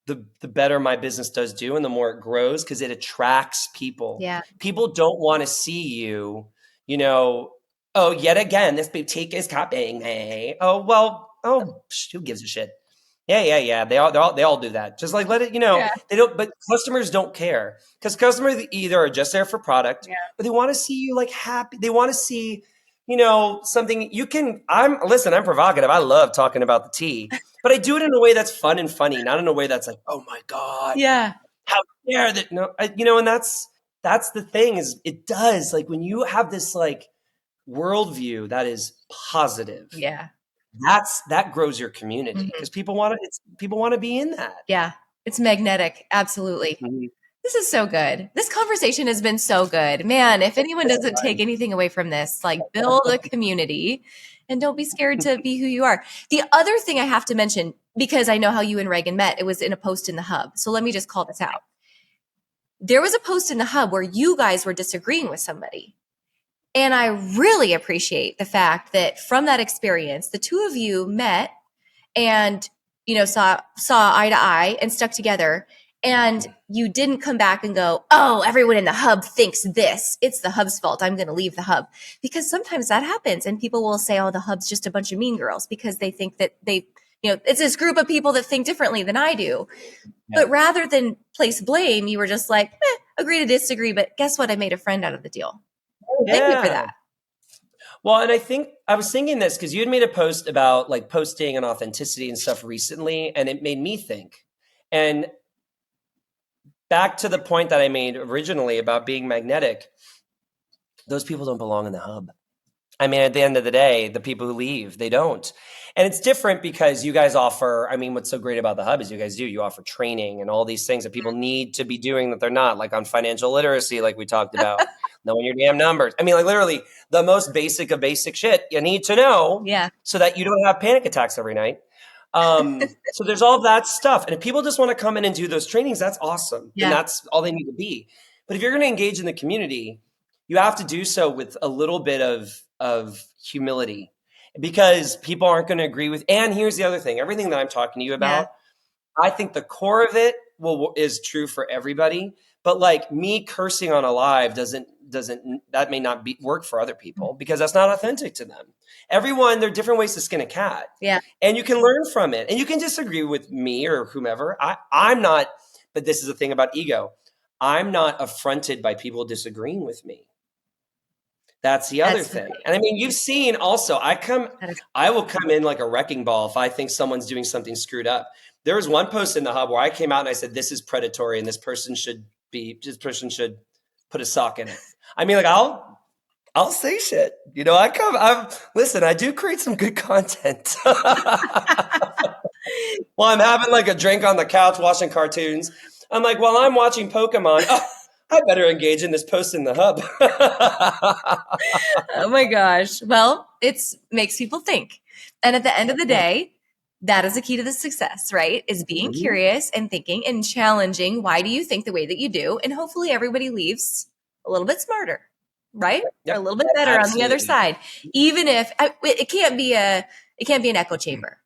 the better my business does do, and the more it grows, because it attracts people. Yeah. People don't want to see you, oh, yet again, this boutique is copying me. Oh, well, who gives a shit? Yeah. They all do that. Just like, let it, they don't, but customers don't care, because customers either are just there for product, or they want to see you like happy. They want to see, something I'm provocative. I love talking about the tea, but I do it in a way that's fun and funny, not in a way that's like, oh my God. Yeah. How dare that? No, and that's the thing, is it does, like, when you have this like worldview that is positive. Yeah. That grows your community, because people want to be in that. Yeah. It's magnetic. Absolutely. Mm-hmm. This is so good. This conversation has been so good. Man, if anyone doesn't take anything away from this, like, build a community and don't be scared to be who you are. The other thing I have to mention, because I know how you and Reagan met, it was in a post in the Hub. So let me just call this out. There was a post in the Hub where you guys were disagreeing with somebody. And I really appreciate the fact that from that experience, the two of you met and, saw eye to eye and stuck together. And you didn't come back and go, oh, everyone in the Hub thinks this. It's the Hub's fault. I'm going to leave the Hub. Because sometimes that happens. And people will say, oh, the Hub's just a bunch of mean girls, because they think that it's this group of people that think differently than I do. Yeah. But rather than place blame, you were just like, agree to disagree. But guess what? I made a friend out of the deal. Thank you for that. Well, and I think I was thinking this because you had made a post about like posting and authenticity and stuff recently, and it made me think. And back to the point that I made originally about being magnetic, those people don't belong in the Hub. I mean, at the end of the day, the people who leave, they don't. And it's different because you guys offer, what's so great about the Hub is you offer training and all these things that people need to be doing that they're not, like on financial literacy, like we talked about, knowing your damn numbers. Like literally the most basic of basic shit you need to know, so that you don't have panic attacks every night. So there's all that stuff. And if people just want to come in and do those trainings, that's awesome. Yeah. And that's all they need to be. But if you're going to engage in the community, you have to do so with a little bit of humility, because people aren't going to agree with. And here's the other thing, everything that I'm talking to you about, I think the core of it is true for everybody. But like me cursing on a live doesn't that may not work for other people, because that's not authentic to them. Everyone, there are different ways to skin a cat. Yeah. And you can learn from it. And you can disagree with me or whomever. I'm not, but this is the thing about ego. I'm not affronted by people disagreeing with me. That's the other thing. And you've seen also, I will come in like a wrecking ball if I think someone's doing something screwed up. There was one post in the Hub where I came out and I said, this is predatory and this person should put a sock in it. I'll say shit. Listen, I do create some good content. While I'm having like a drink on the couch watching cartoons, I'm like, while I'm watching Pokemon, I better engage in this post in the Hub. Oh my gosh. Well, it makes people think. And at the end of the day, that is the key to the success, right? Is being curious and thinking and challenging. Why do you think the way that you do? And hopefully everybody leaves a little bit smarter, right? Yep. Or a little bit better on the other side. Even if it can't be an echo chamber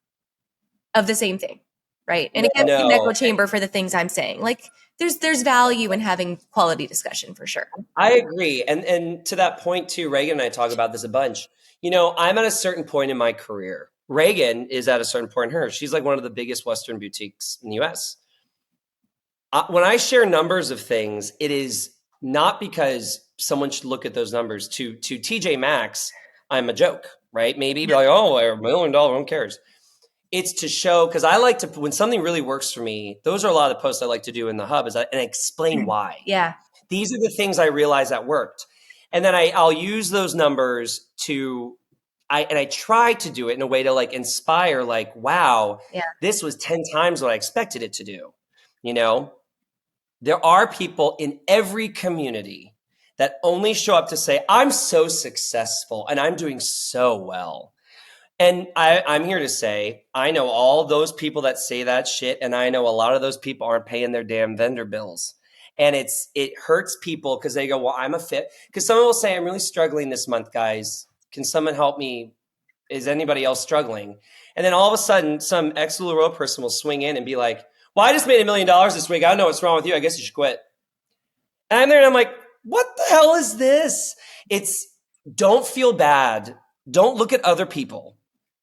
of the same thing, right? And it can't be an echo chamber for the things I'm saying. Like there's value in having quality discussion for sure. I agree. And to that point too, Reagan and I talk about this a bunch. I'm at a certain point in my career. Reagan is at a certain point in hers. She's like one of the biggest Western boutiques in the US. When I share numbers of things, it is not because someone should look at those numbers. To TJ Maxx, I'm a joke, right? Maybe be like, oh, $1 million, who cares? It's to show, because I like to, when something really works for me, those are a lot of the posts I like to do in the Hub, and explain why. Yeah. These are the things I realize that worked. And then I'll use those numbers to I try to do it in a way to like inspire, like, wow, this was 10 times what I expected it to do. You know, there are people in every community that only show up to say, I'm so successful and I'm doing so well. And I'm here to say, I know all those people that say that shit, and I know a lot of those people aren't paying their damn vendor bills. And it hurts people because they go, well, I'm a fit. Because someone will say, I'm really struggling this month, guys. Can someone help me? Is anybody else struggling? And then all of a sudden, some ex-LuLaRoe person will swing in and be like, well, I just made $1 million this week. I don't know what's wrong with you. I guess you should quit. And I'm there and I'm like, what the hell is this? It's don't feel bad. Don't look at other people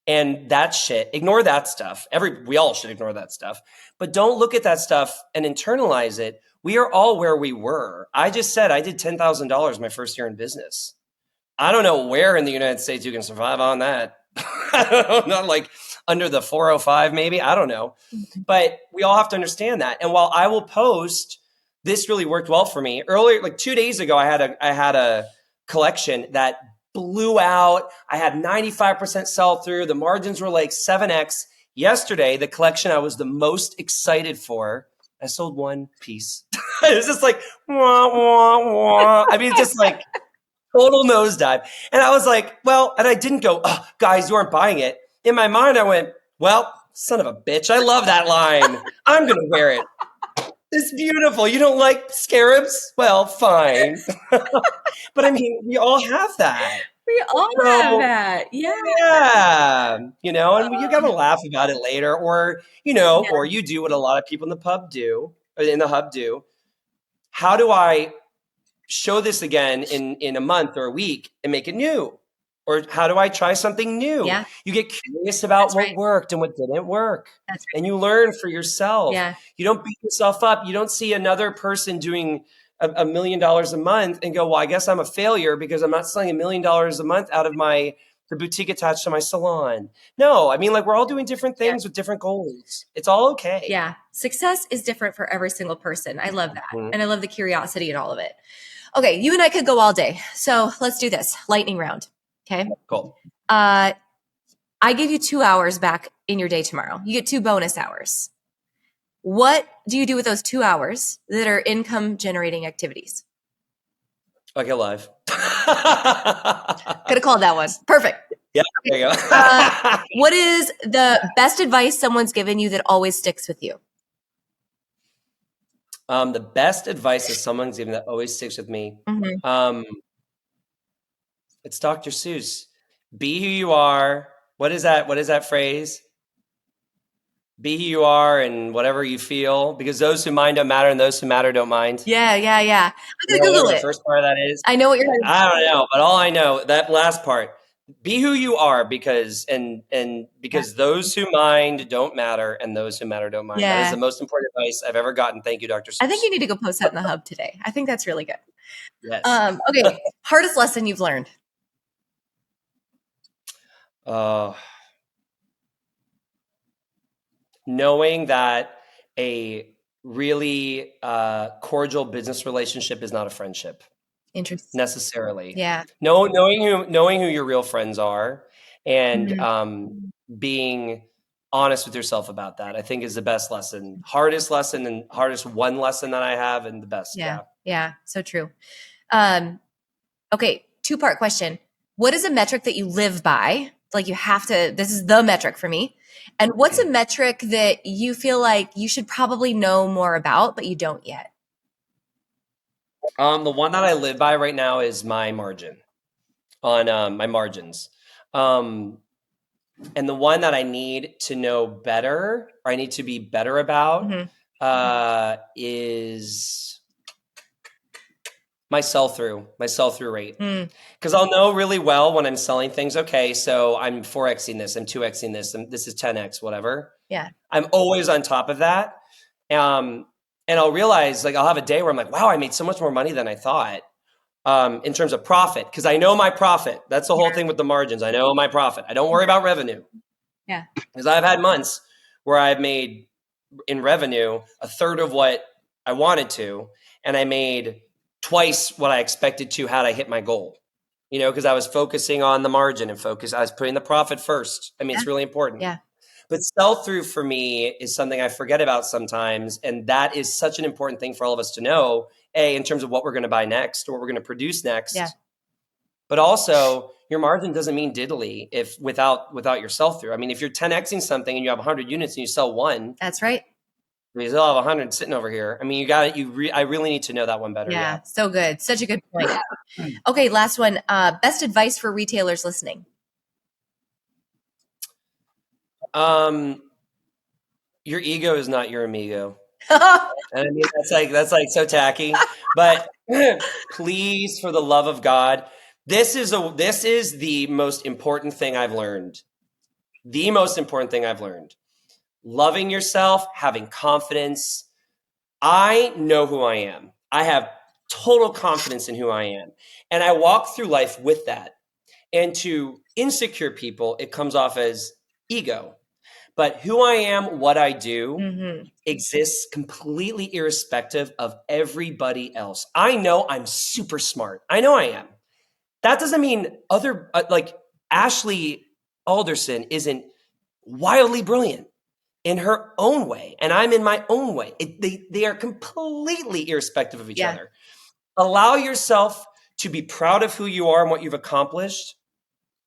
and that shit. Ignore that stuff. We all should ignore that stuff. But don't look at that stuff and internalize it. We are all where we were. I just said I did $10,000 my first year in business. I don't know where in the United States you can survive on that. I don't know, like under the 405 maybe. I don't know. But we all have to understand that. And while I will post, this really worked well for me. Earlier, like 2 days ago, I had a collection that blew out. I had 95% sell through. The margins were like 7x. Yesterday, the collection I was the most excited for, I sold one piece. It was just like, wah, wah, wah. I mean, just like total nosedive. And I was like, well, and I didn't go, oh, guys, you aren't buying it. In my mind, I went, well, son of a bitch. I love that line. I'm going to wear it. It's beautiful. You don't like scarabs? Well, fine. But I mean, we all have that. We all have that. Yeah. Yeah. You know, and you got to laugh about it later, or, you know, or you do what a lot of people in the pub do, or in the hub do. How do I show this again in a month or a week and make it new? Or how do I try something new? Yeah. You get curious about what worked and what didn't work. That's right. And you learn for yourself. Yeah. You don't beat yourself up. You don't see another person doing $1 million a month and go, well, I guess I'm a failure because I'm not selling $1 million a month out of the boutique attached to my salon. No, I mean, like, we're all doing different things with different goals. It's all okay. Yeah. Success is different for every single person. I love that. And I love the curiosity in all of it. Okay. You and I could go all day. So let's do this lightning round. Okay. Cool. I give you 2 hours back in your day tomorrow. You get 2 bonus hours. What do you do with those 2 hours that are income generating activities? I get live. Could have called that one. Perfect. Yeah, there you go. What is the best advice someone's given you that always sticks with you? The best advice that someone's given that always sticks with me. Mm-hmm. It's Dr. Seuss. Be who you are. What is that? What is that phrase? Be who you are and whatever you feel, because those who mind don't matter and those who matter don't mind. Yeah. I'm going to Google it. The first part of that is. I know what you're talking about. I don't know, but all I know, that last part, be who you are because those who mind don't matter and those who matter don't mind. That is the most important advice I've ever gotten. Thank you, Dr. Seuss. I think you need to go post that in the hub today. I think that's really good. Yes. Okay. Hardest lesson you've learned? Knowing that a really cordial business relationship is not a friendship. Interesting. Necessarily. Yeah. Knowing who your real friends are and being honest with yourself about that, I think, is the best lesson. Hardest lesson and hardest one lesson that I have, and the best. Yeah. So true. Okay. 2-part question. What is a metric that you live by? Like, you have to, this is the metric for me. And what's a metric that you feel like you should probably know more about, but you don't yet? The one that I live by right now is my margin on my margins. And the one that I need to know better, or I need to be better about, is my sell-through rate. Because I'll know really well when I'm selling things. Okay, so I'm 4Xing this, I'm 2Xing this, and this is 10X, whatever. Yeah. I'm always on top of that. And I'll realize, like, I'll have a day where I'm like, wow, I made so much more money than I thought in terms of profit. Because I know my profit. That's the whole thing with the margins. I know my profit. I don't worry about revenue. Yeah. Because I've had months where I've made in revenue a third of what I wanted to, and I made twice what I expected to had I hit my goal. because I was focusing on the margin and I was putting the profit first. I mean, Yeah. it's really important. Yeah. But sell-through for me is something I forget about sometimes. And that is such an important thing for all of us to know, in terms of what we're going to buy next or what we're going to produce next. Yeah. But also, your margin doesn't mean diddly if without your sell-through. I mean, if you're 10xing something and you have 100 units and you sell one, That's right. we still have 100 sitting over here. I mean, you got it. I really need to know that one better. Yeah. So good. Such a good point. Okay. Last one. Best advice for retailers listening. Your ego is not your amigo. And I mean, that's like so tacky, but please, for the love of God, this is the most important thing I've learned. The most important thing I've learned. Loving yourself, having confidence. I know who I am. I have total confidence in who I am. And I walk through life with that. And to insecure people, it comes off as ego. But who I am, what I do, exists completely irrespective of everybody else. I know I'm super smart. I know I am. That doesn't mean like Ashley Alderson isn't wildly brilliant in her own way, and I'm in my own way. They are completely irrespective of each other. Allow yourself to be proud of who you are and what you've accomplished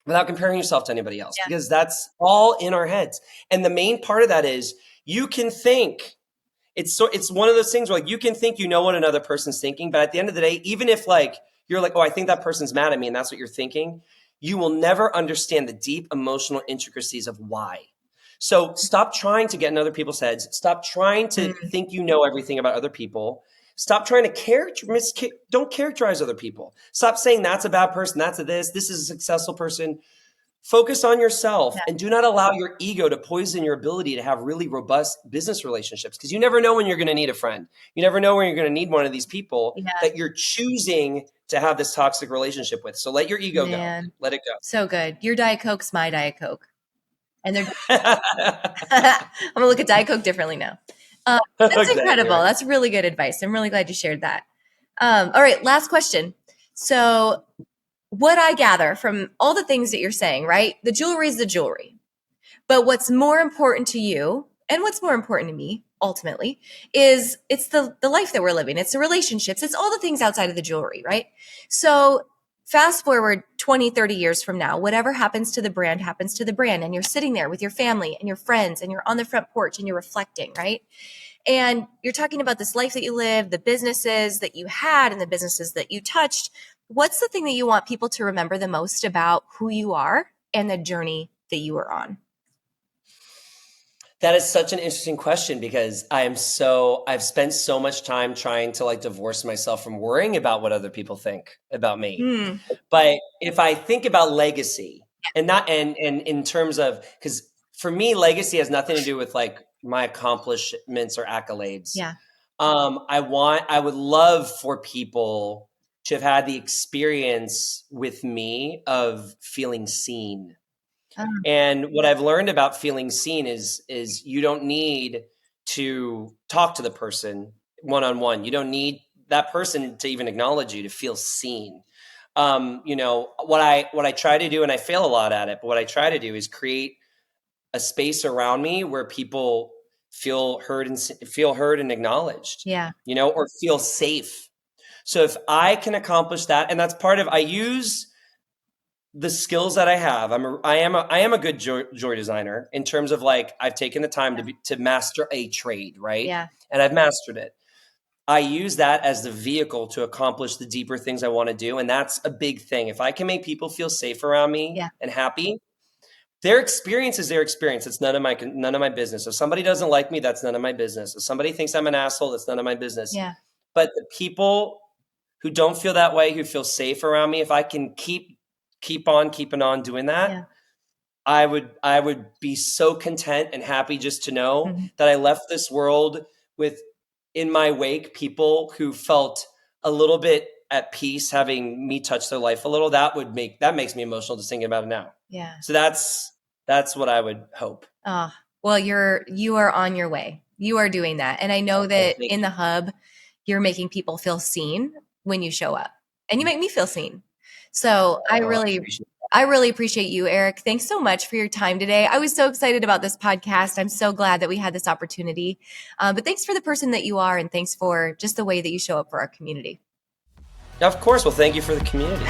without comparing yourself to anybody else, because that's all in our heads. And the main part of that is you can think. It's one of those things where like you can think you know what another person's thinking, but at the end of the day, even if like you're like, oh, I think that person's mad at me, and that's what you're thinking, you will never understand the deep emotional intricacies of why. So stop trying to get in other people's heads. Stop trying to think you know everything about other people. Stop trying to don't characterize other people. Stop saying that's a bad person, that's a this is a successful person. Focus on yourself and do not allow your ego to poison your ability to have really robust business relationships, because you never know when you're going to need a friend. You never know when you're going to need one of these people that you're choosing to have this toxic relationship with. So let your ego go. Let it go. So good. Your Diet Coke's my Diet Coke. And they're I'm going to look at Diet Coke differently now. That's exactly incredible. Right. That's really good advice. I'm really glad you shared that. All right. Last question. So what I gather from all the things that you're saying, right? The jewelry is the jewelry. But what's more important to you and what's more important to me ultimately is it's the life that we're living. It's the relationships. It's all the things outside of the jewelry, right? So fast forward 20, 30 years from now, whatever happens to the brand happens to the brand. And you're sitting there with your family and your friends and you're on the front porch and you're reflecting, right? And you're talking about this life that you lived, the businesses that you had and the businesses that you touched. What's the thing that you want people to remember the most about who you are and the journey that you were on? That is such an interesting question, because I've spent so much time trying to like divorce myself from worrying about what other people think about me. But if I think about legacy and in terms of, because for me, legacy has nothing to do with like my accomplishments or accolades. Yeah. I would love for people to have had the experience with me of feeling seen. And what I've learned about feeling seen is you don't need to talk to the person one-on-one. You don't need that person to even acknowledge you to feel seen. What I try to do, and I fail a lot at it, but what I try to do is create a space around me where people feel heard and acknowledged. Yeah. Or feel safe. So if I can accomplish that, and that's part of, I use the skills that I have. I am a good jewelry designer in terms of like, I've taken the time to master a trade, right? Yeah. And I've mastered it. I use that as the vehicle to accomplish the deeper things I want to do. And that's a big thing. If I can make people feel safe around me and happy, their experience is their experience. It's none of my business. If somebody doesn't like me, that's none of my business. If somebody thinks I'm an asshole, that's none of my business. Yeah. But the people who don't feel that way, who feel safe around me, if I can keep on keeping on doing that, I would be so content and happy just to know that I left this world with, in my wake, people who felt a little bit at peace having me touch their life a little. That makes me emotional just thinking about it now. Yeah. So that's what I would hope. Well, you are on your way. You are doing that. And I know that in the hub, you're making people feel seen when you show up, and you make me feel seen. So I appreciate really appreciate you, Eric. Thanks so much for your time today. I was so excited about this podcast. I'm so glad that we had this opportunity. But thanks for the person that you are, and thanks for just the way that you show up for our community. Of course. Well, thank you for the community.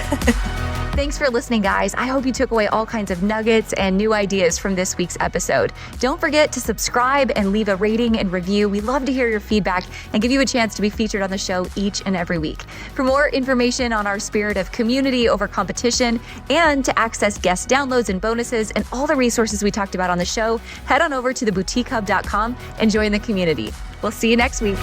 Thanks for listening, guys. I hope you took away all kinds of nuggets and new ideas from this week's episode. Don't forget to subscribe and leave a rating and review. We love to hear your feedback and give you a chance to be featured on the show each and every week. For more information on our spirit of community over competition and to access guest downloads and bonuses and all the resources we talked about on the show, head on over to theboutiquehub.com and join the community. We'll see you next week.